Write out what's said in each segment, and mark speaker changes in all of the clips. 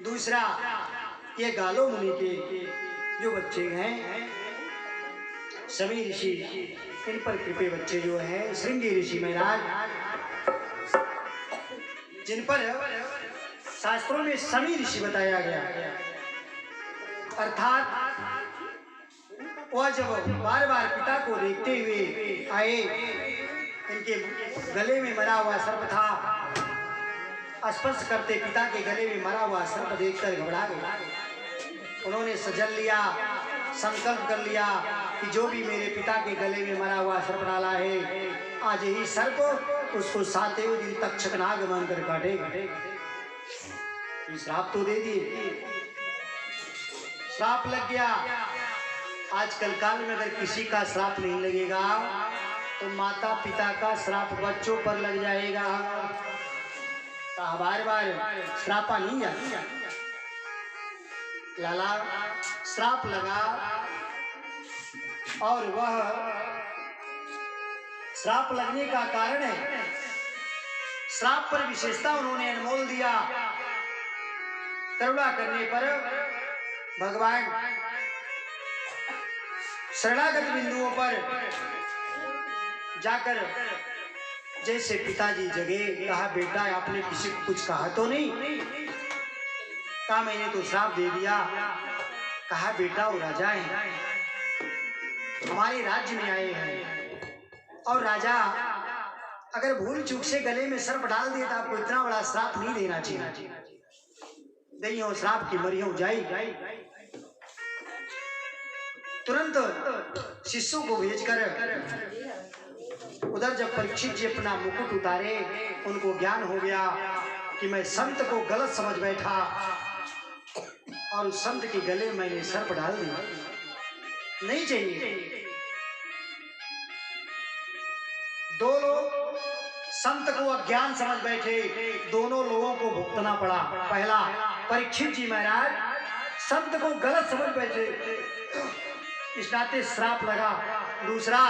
Speaker 1: दूसरा ये गालो मुनि के जो बच्चे हैं सभी ऋषि, इन पर कृपे बच्चे जो हैं श्रृंगी ऋषि महाराज, जिन पर शास्त्रों में सभी ऋषि बताया गया, अर्थात वह जब बार बार पिता को देखते हुए आए, इनके गले में मरा हुआ सर्प था, स्पर्श करते पिता के गले में मरा हुआ सर्प देखकर घबरा गए। उन्होंने सजल लिया, संकल्प कर लिया कि जो भी मेरे पिता के गले में मरा हुआ सर्प डाला है, आज ही सर्प उसको 7वें दिन तक छकनाग मान कर काटेगा। श्राप तो दे दिए, श्राप लग गया। आजकल काल में अगर किसी का श्राप नहीं लगेगा तो माता पिता का श्राप बच्चों पर लग जाएगा। बार बार श्रापा नहीं जाती। लाला श्राप लगा और वह श्राप लगने का कारण है, श्राप पर विशेषता उन्होंने अनमोल दिया। करुणा करने पर भगवान शरणागत बिंदुओं पर जाकर जैसे पिताजी जगे, कहा बेटा आपने किसी को कुछ कहा तो नहीं? कहा मैंने तो श्राप दे दिया। कहा बेटा वो राजा है, हमारे राज्य में आए हैं, और राजा अगर भूल चूक से गले में सर्प डाल दिया तो आपको इतना बड़ा श्राप नहीं देना चाहिए। नहीं हो श्राप की मरी हो जाई। तुरंत शिष्यों को भेजकर उधर जब परीक्षित जी अपना मुकुट उतारे, उनको ज्ञान हो गया कि मैं संत को गलत समझ बैठा और उस संत के गले में मैंने सर्प डाल दिया, नहीं चाहिए। दो लोग संत को अज्ञान समझ बैठे, दोनों लोगों को भुगतना पड़ा। पहला परीक्षित जी महाराज संत को गलत समझ बैठे, इस नाते श्राप लगा। दूसरा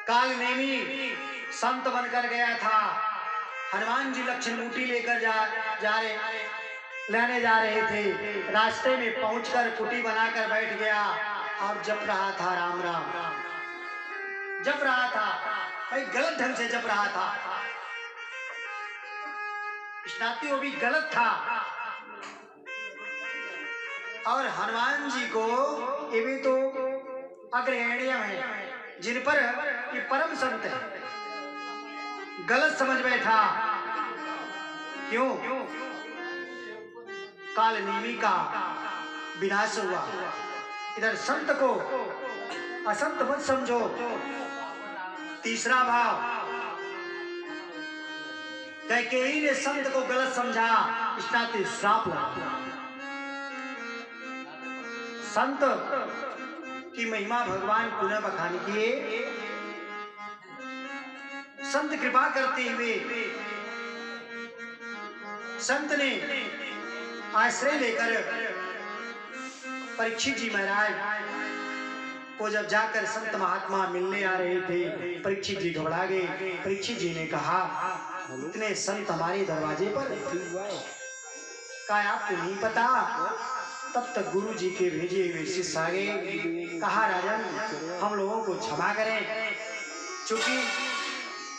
Speaker 1: कालनेमी संत बनकर गया था, हनुमान जी लक्ष्मण बूटी लेकर लेने जा रहे थे, रास्ते में पहुंचकर कुटी बनाकर बैठ गया और जप रहा था राम राम, जप रहा था भाई, गलत ढंग से जप रहा था, इस नाते वो भी गलत था। और हनुमान जी को ये भी तो अग्रहणीय है, जिन पर ये परम संत है, गलत समझ बैठा। क्यों? कालनेमी का विनाश हुआ। इधर संत को असंत मत समझो। तीसरा भाव, कैकेयी ने संत को गलत समझा, इस नाते श्राप लगा। संत की महिमा भगवान पुनः बखान किए। संत कृपा करते हुए संत ने आश्रय लेकर परीक्षित जी महाराज को जब जाकर संत महात्मा मिलने आ रहे थे, परीक्षित जी घबरा गए। परीक्षित जी ने कहा इतने संत हमारे दरवाजे पर, क्या आपको नहीं पता? तब तक गुरु जी के भेजे हुए शिष्य आ गए। कहा राजन हम लोगों को क्षमा करें, चूंकि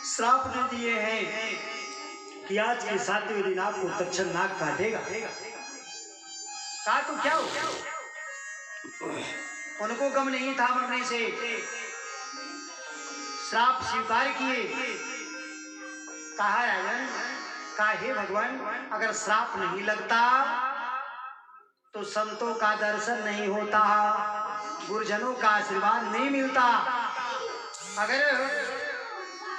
Speaker 1: श्राप दे दिए हैं कि आज के 7वें दिन आपको तक्षक नाग काटेगा। कहा तो क्या हो? उनको गम नहीं था मरने से, श्राप स्वीकार किए। कहा राजन, कहा हे भगवान अगर श्राप नहीं लगता तो संतों का दर्शन नहीं होता, गुरुजनों का आशीर्वाद नहीं मिलता, अगर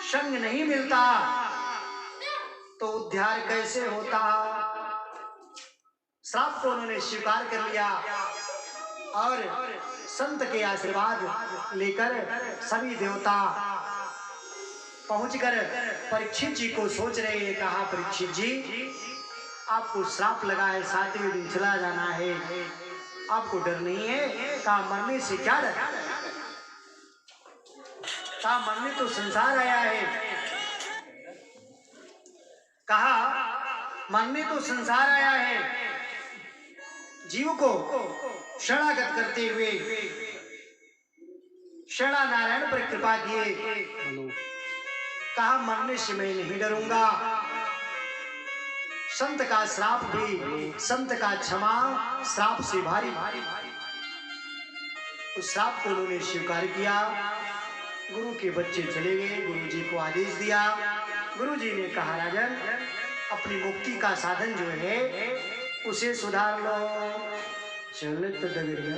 Speaker 1: संग नहीं मिलता तो उद्धार कैसे होता? श्राप को उन्होंने स्वीकार कर लिया और संत के आशीर्वाद लेकर सभी देवता पहुंचकर परीक्षित जी को सोच रहे हैं। कहा, परीक्षित जी, आपको श्राप लगा है, 7वें दिन चला जाना है, आपको डर नहीं है? कहा, मरने से क्या डर? कहा, मरने तो संसार आया है। कहा, मरने तो संसार आया है, जीव को शरणागत करते हुए शरणा नारायण पर कृपा किए। कहा, मरने से मैं नहीं डरूंगा। संत का श्राप भी, संत का क्षमा श्राप से भारी। उस श्राप को उन्होंने स्वीकार किया। गुरु के बच्चे चले गए, गुरु जी को आदेश दिया। गुरु जी ने कहा, राजन, अपनी मुक्ति का साधन जो है उसे सुधार लो। चलित डगरिया।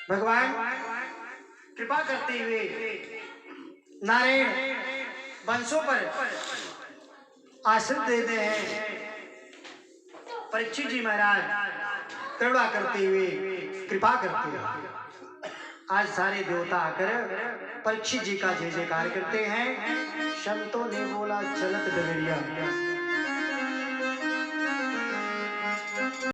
Speaker 1: भगवान कृपा करते हुए नारायण वंशों पर आश्रित देते हैं। परीक्षित जी महाराज करुणा करते हुए कृपा करते हैं। आज सारे देवता आकर परीक्षित जी का जय जयकार करते हैं। संतों ने बोला, चलत डगरिया।